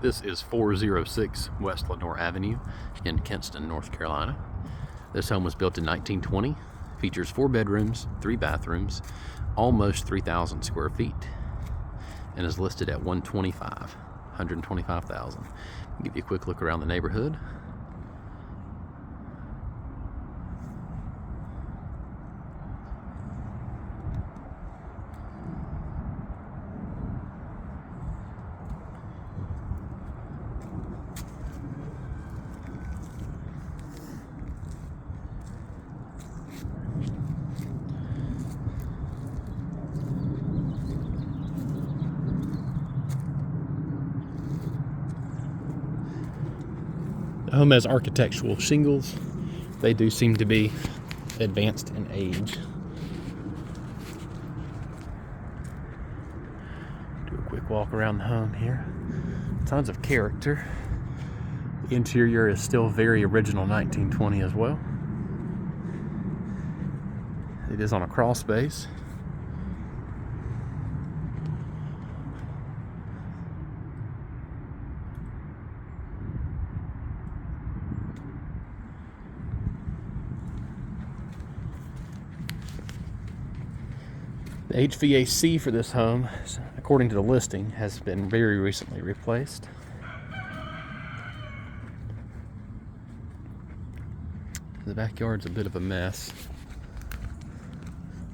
This is 406 West Lenoir Avenue in Kinston, North Carolina. This home was built in 1920, features 4 bedrooms, 3 bathrooms, almost 3,000 square feet, and is listed at $125,000. Give you a quick look around the neighborhood. The home has architectural shingles. They do seem to be advanced in age. Do a quick walk around the home here. Tons of character. The interior is still very original 1920 as well. It is on a crawl space. The HVAC for this home, according to the listing, has been very recently replaced. The backyard's a bit of a mess,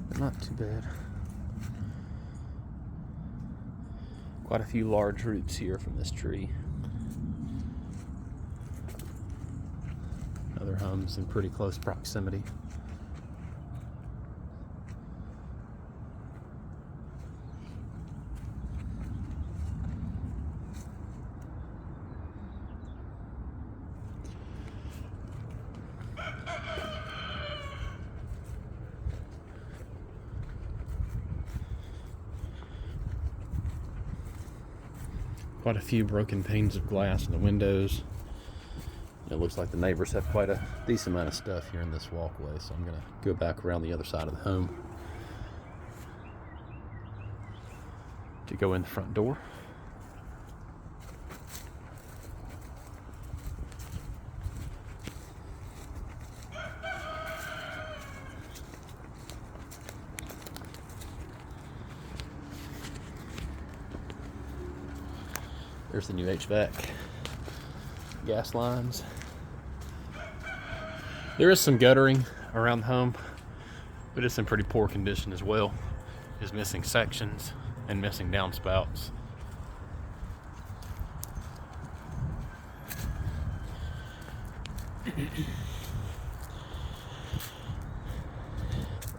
but not too bad. Quite a few large roots here from this tree. Other homes in pretty close proximity. Quite a few broken panes of glass in the windows. It looks like the neighbors have quite a decent amount of stuff here in this walkway, so I'm going to go back around the other side of the home to go in the front door. There's the new HVAC gas lines. There is some guttering around the home, but it's in pretty poor condition as well. It's missing sections and missing downspouts.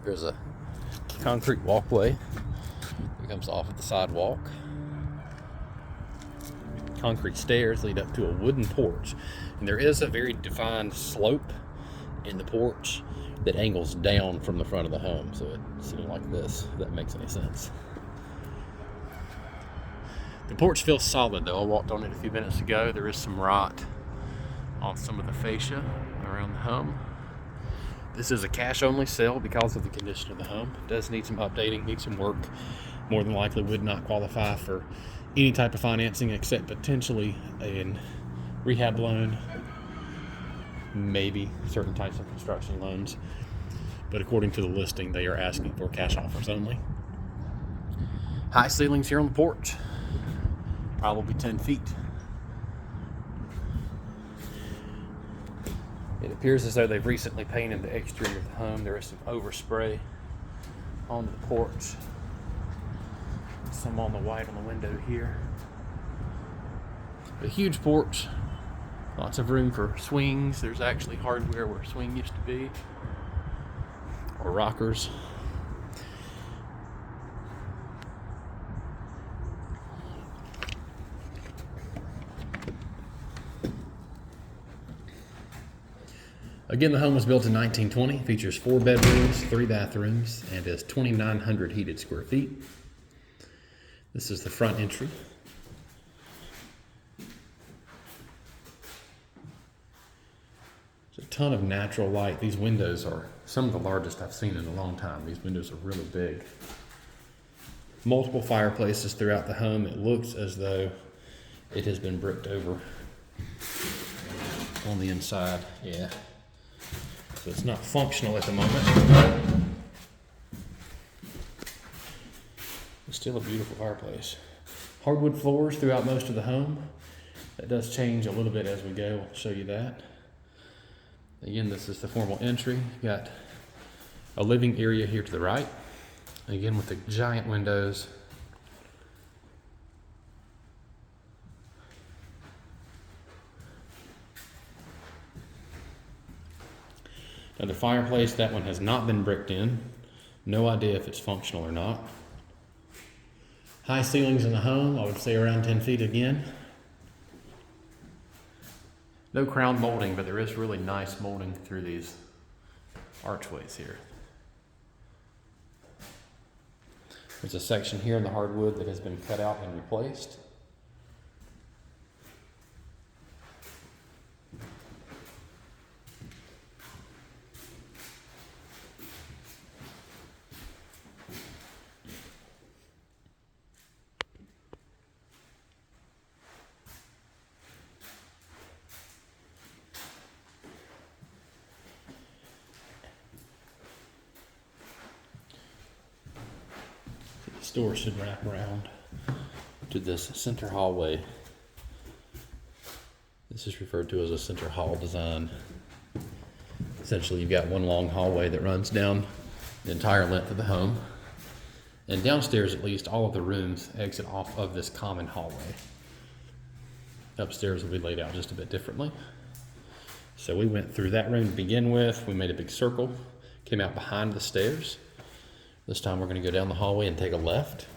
There's a concrete walkway that comes off of the sidewalk. Concrete stairs lead up to a wooden porch, and there is a very defined slope in the porch that angles down from the front of the home, so it's sitting like this, if that makes any sense. The porch feels solid though. I walked on it a few minutes ago. There is some rot on some of the fascia around the home. This is a cash only sale because of the condition of the home. It does need some updating, needs some work. More than likely would not qualify for any type of financing except potentially a rehab loan, maybe certain types of construction loans. But according to the listing, they are asking for cash offers only. High ceilings here on the porch, probably 10 feet. It appears as though they've recently painted the exterior of the home. There is some overspray on the porch. Some on the white on the window here. A huge porch, lots of room for swings. There's actually hardware where a swing used to be, or rockers. Again, the home was built in 1920, features 4 bedrooms, 3 bathrooms, and is 2,900 heated square feet. This is the front entry. There's a ton of natural light. These windows are some of the largest I've seen in a long time. These windows are really big. Multiple fireplaces throughout the home. It looks as though it has been bricked over on the inside, yeah. So it's not functional at the moment. It's still a beautiful fireplace. Hardwood floors throughout most of the home. That does change a little bit as we go. I'll show you that. Again, this is the formal entry. Got a living area here to the right. Again, with the giant windows. Now the fireplace, that one has not been bricked in. No idea if it's functional or not. High ceilings in the home, I would say around 10 feet again. No crown molding, but there is really nice molding through these archways here. There's a section here in the hardwood that has been cut out and replaced. This door should wrap around to this center hallway. This is referred to as a center hall design. Essentially, you've got one long hallway that runs down the entire length of the home. And downstairs, at least, all of the rooms exit off of this common hallway. Upstairs will be laid out just a bit differently. So we went through that room to begin with. We made a big circle, came out behind the stairs. This time we're going to go down the hallway and take a left.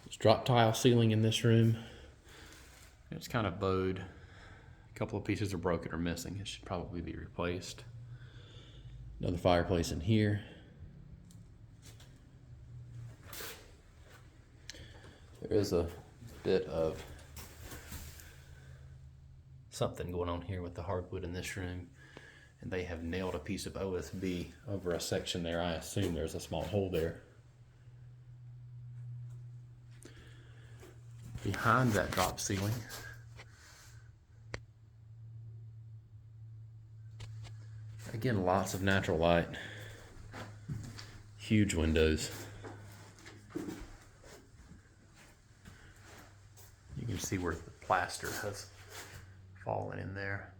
There's drop tile ceiling in this room. It's kind of bowed. A couple of pieces are broken or missing. It should probably be replaced. Another fireplace in here. There is a bit of something going on here with the hardwood in this room. And they have nailed a piece of OSB over a section there. I assume there's a small hole there. Behind that drop ceiling, again, lots of natural light. Huge windows. You can see where the plaster has fallen in there.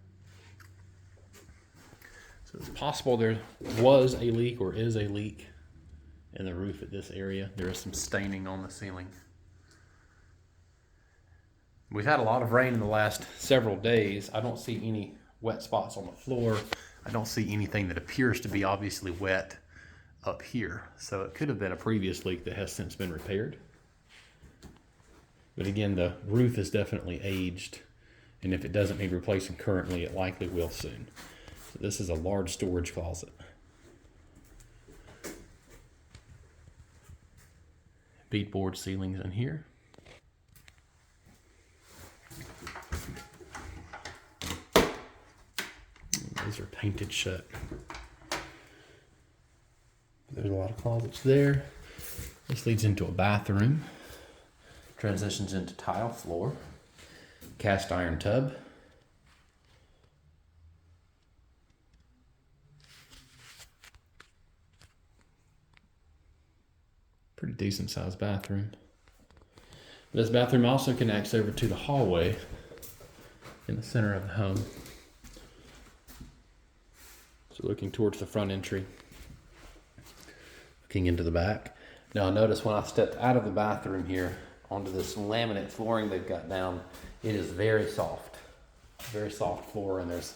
So it's possible there was a leak or is a leak in the roof at this area. There is some staining on the ceiling. We've had a lot of rain in the last several days. I don't see any wet spots on the floor. I don't see anything that appears to be obviously wet up here. So it could have been a previous leak that has since been repaired. But again, the roof is definitely aged. And if it doesn't need replacing currently, it likely will soon. So this is a large storage closet. Beadboard ceilings in here. These are painted shut. There's a lot of closets there. This leads into a bathroom. Transitions into tile floor. Cast iron tub. Pretty decent sized bathroom. This bathroom also connects over to the hallway in the center of the home. So looking towards the front entry, looking into the back. Now notice when I stepped out of the bathroom here onto this laminate flooring they've got down, it is very soft floor, and there's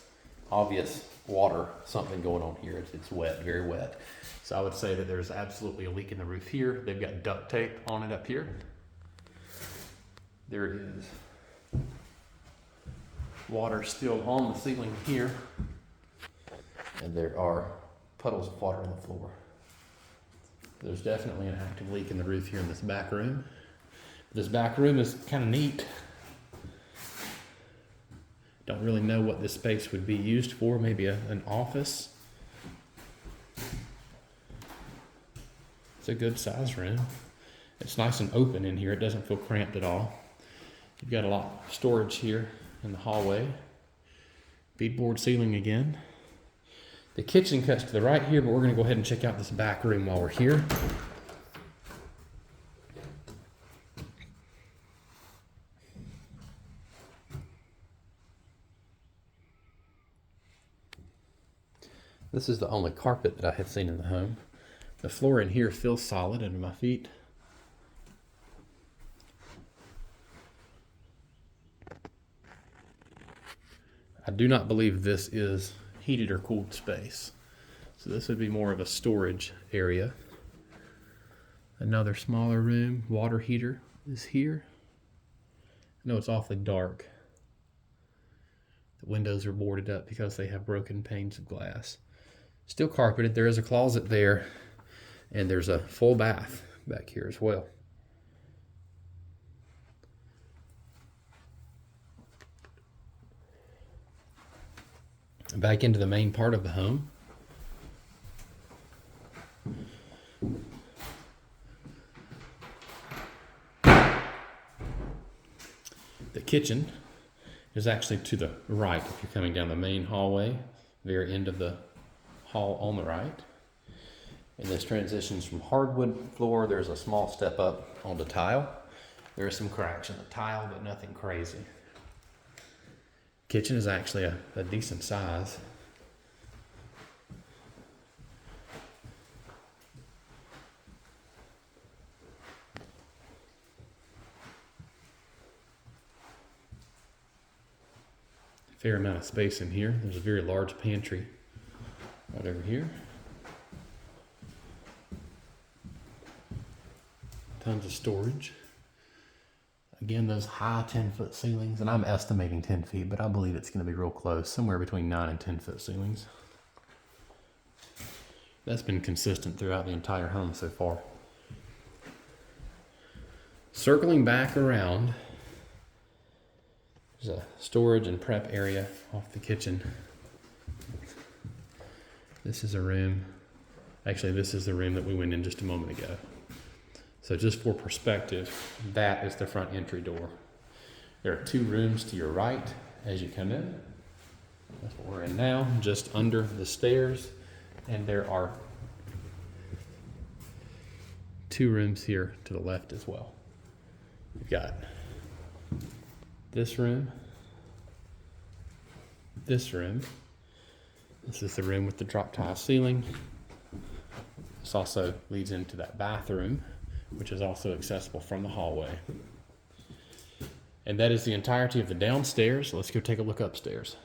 obvious water, something going on here. It's wet, very wet. So I would say that there's absolutely a leak in the roof here. They've got duct tape on it up here. There it is. Water still on the ceiling here. And there are puddles of water on the floor. There's definitely an active leak in the roof here in this back room. This back room is kind of neat. Don't really know what this space would be used for. Maybe an office. It's a good size room. It's nice and open in here. It doesn't feel cramped at all. You've got a lot of storage here in the hallway. Beadboard ceiling again. The kitchen cuts to the right here, but we're gonna go ahead and check out this back room while we're here. This is the only carpet that I have seen in the home. The floor in here feels solid under my feet. I do not believe this is heated or cooled space. So this would be more of a storage area. Another smaller room. Water heater is here. I know it's awfully dark. The windows are boarded up because they have broken panes of glass. Still carpeted. There is a closet there, and there's a full bath back here as well. Back into the main part of the home. The kitchen is actually to the right if you're coming down the main hallway, very end of the hall on the right. And this transitions from hardwood floor. There's a small step up onto tile. There are some cracks in the tile, but nothing crazy. Kitchen is actually a decent size. Fair amount of space in here. There's a very large pantry right over here. Tons of storage. Again, those high 10-foot ceilings, and I'm estimating 10 feet, but I believe it's going to be real close, somewhere between 9 and 10-foot ceilings. That's been consistent throughout the entire home so far. Circling back around, there's a storage and prep area off the kitchen. This is a room. Actually, this is the room that we went in just a moment ago. So just for perspective, that is the front entry door. There are 2 rooms to your right as you come in. That's what we're in now, just under the stairs. And there are 2 rooms here to the left as well. We've got this room, this room. This is the room with the drop tile ceiling. This also leads into that bathroom, which is also accessible from the hallway. And that is the entirety of the downstairs. Let's go take a look upstairs.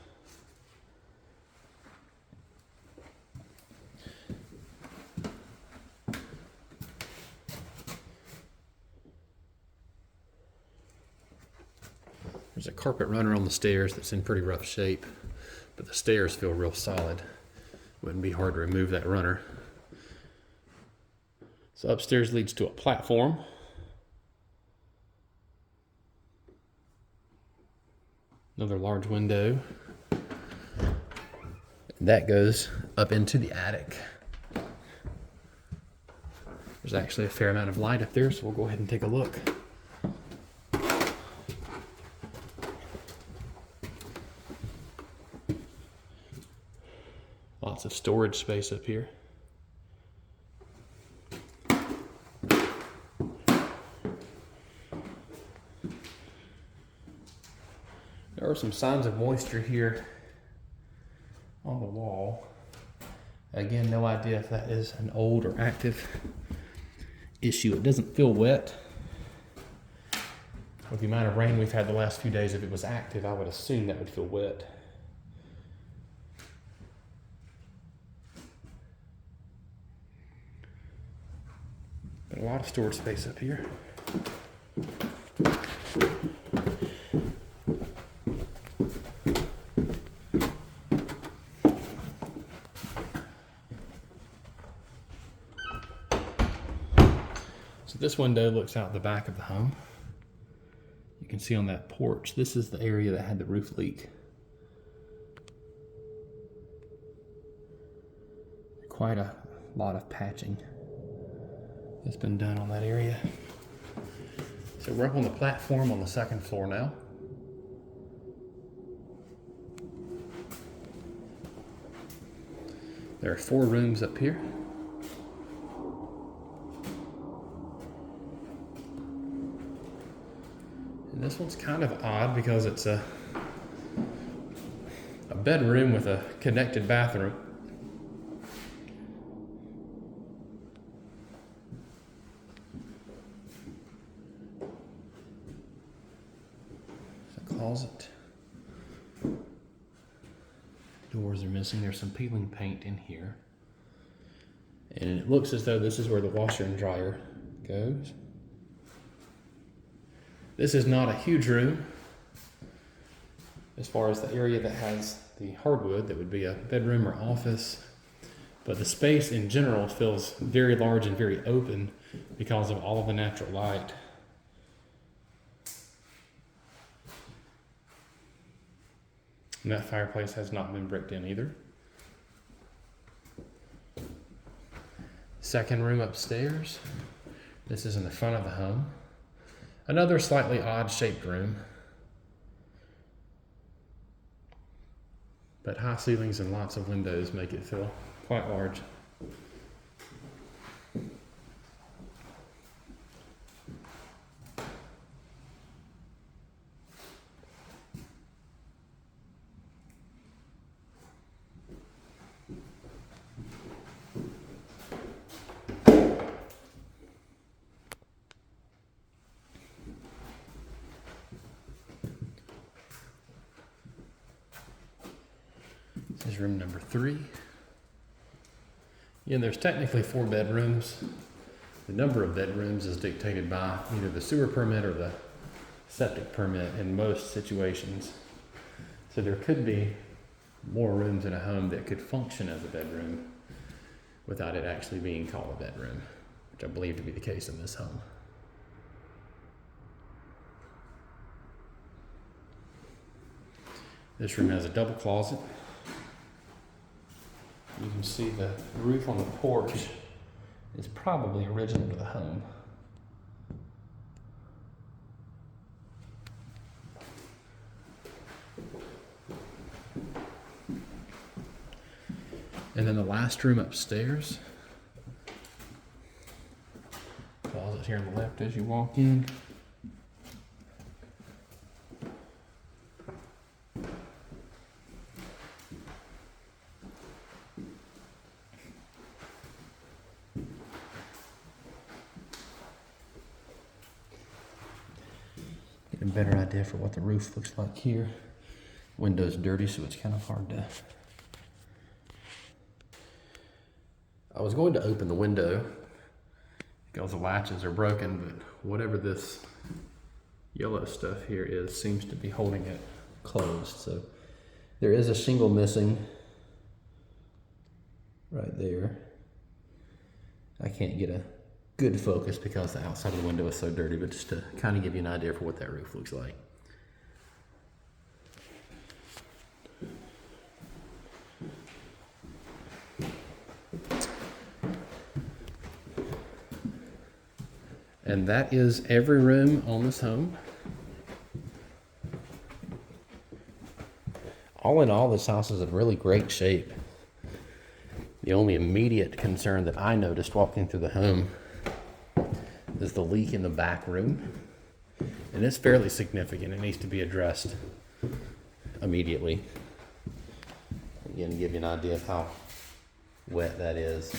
There's a carpet runner on the stairs that's in pretty rough shape, but the stairs feel real solid. Wouldn't be hard to remove that runner. So upstairs leads to a platform. Another large window. That goes up into the attic. There's actually a fair amount of light up there, so we'll go ahead and take a look. Lots of storage space up here. There are some signs of moisture here on the wall. Again, no idea if that is an old or active issue. It doesn't feel wet. With the amount of rain we've had the last few days, if it was active, I would assume that would feel wet. But a lot of storage space up here. So this window looks out the back of the home. You can see on that porch, this is the area that had the roof leak. Quite a lot of patching has been done on that area. So we're up on the platform on the second floor now. There are 4 rooms up here. And this one's kind of odd because it's a bedroom with a connected bathroom. There's a closet. Doors are missing. There's some peeling paint in here. And it looks as though this is where the washer and dryer goes. This is not a huge room as far as the area that has the hardwood that would be a bedroom or office, but the space in general feels very large and very open because of all of the natural light. And that fireplace has not been bricked in either. Second room upstairs. This is in the front of the home. Another slightly odd shaped room, but high ceilings and lots of windows make it feel quite large. This is room number 3. And there's technically 4 bedrooms. The number of bedrooms is dictated by either the sewer permit or the septic permit in most situations. So there could be more rooms in a home that could function as a bedroom without it actually being called a bedroom, which I believe to be the case in this home. This room has a double closet. You can see the roof on the porch is probably original to the home. And then the last room upstairs. Closet here on the left as you walk in. Get a better idea for what the roof looks like here. Window's dirty, so it's kind of hard to... I was going to open the window because the latches are broken, but whatever this yellow stuff here is seems to be holding it closed. So there is a shingle missing right there. I can't get a good focus because the outside of the window is so dirty, but just to kind of give you an idea for what that roof looks like. And that is every room on this home. All in all, this house is in really great shape. The only immediate concern that I noticed walking through the home is the leak in the back room. And it's fairly significant. It needs to be addressed immediately. Again, to give you an idea of how wet that is.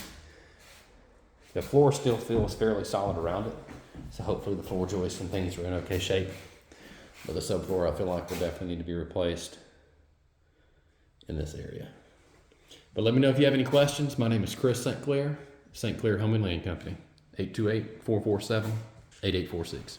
The floor still feels fairly solid around it. So hopefully the floor joists and things are in okay shape. But the subfloor I feel like will definitely need to be replaced in this area. But let me know if you have any questions. My name is Chris St. Clair, St. Clair Home and Land Company, 828-447-8846.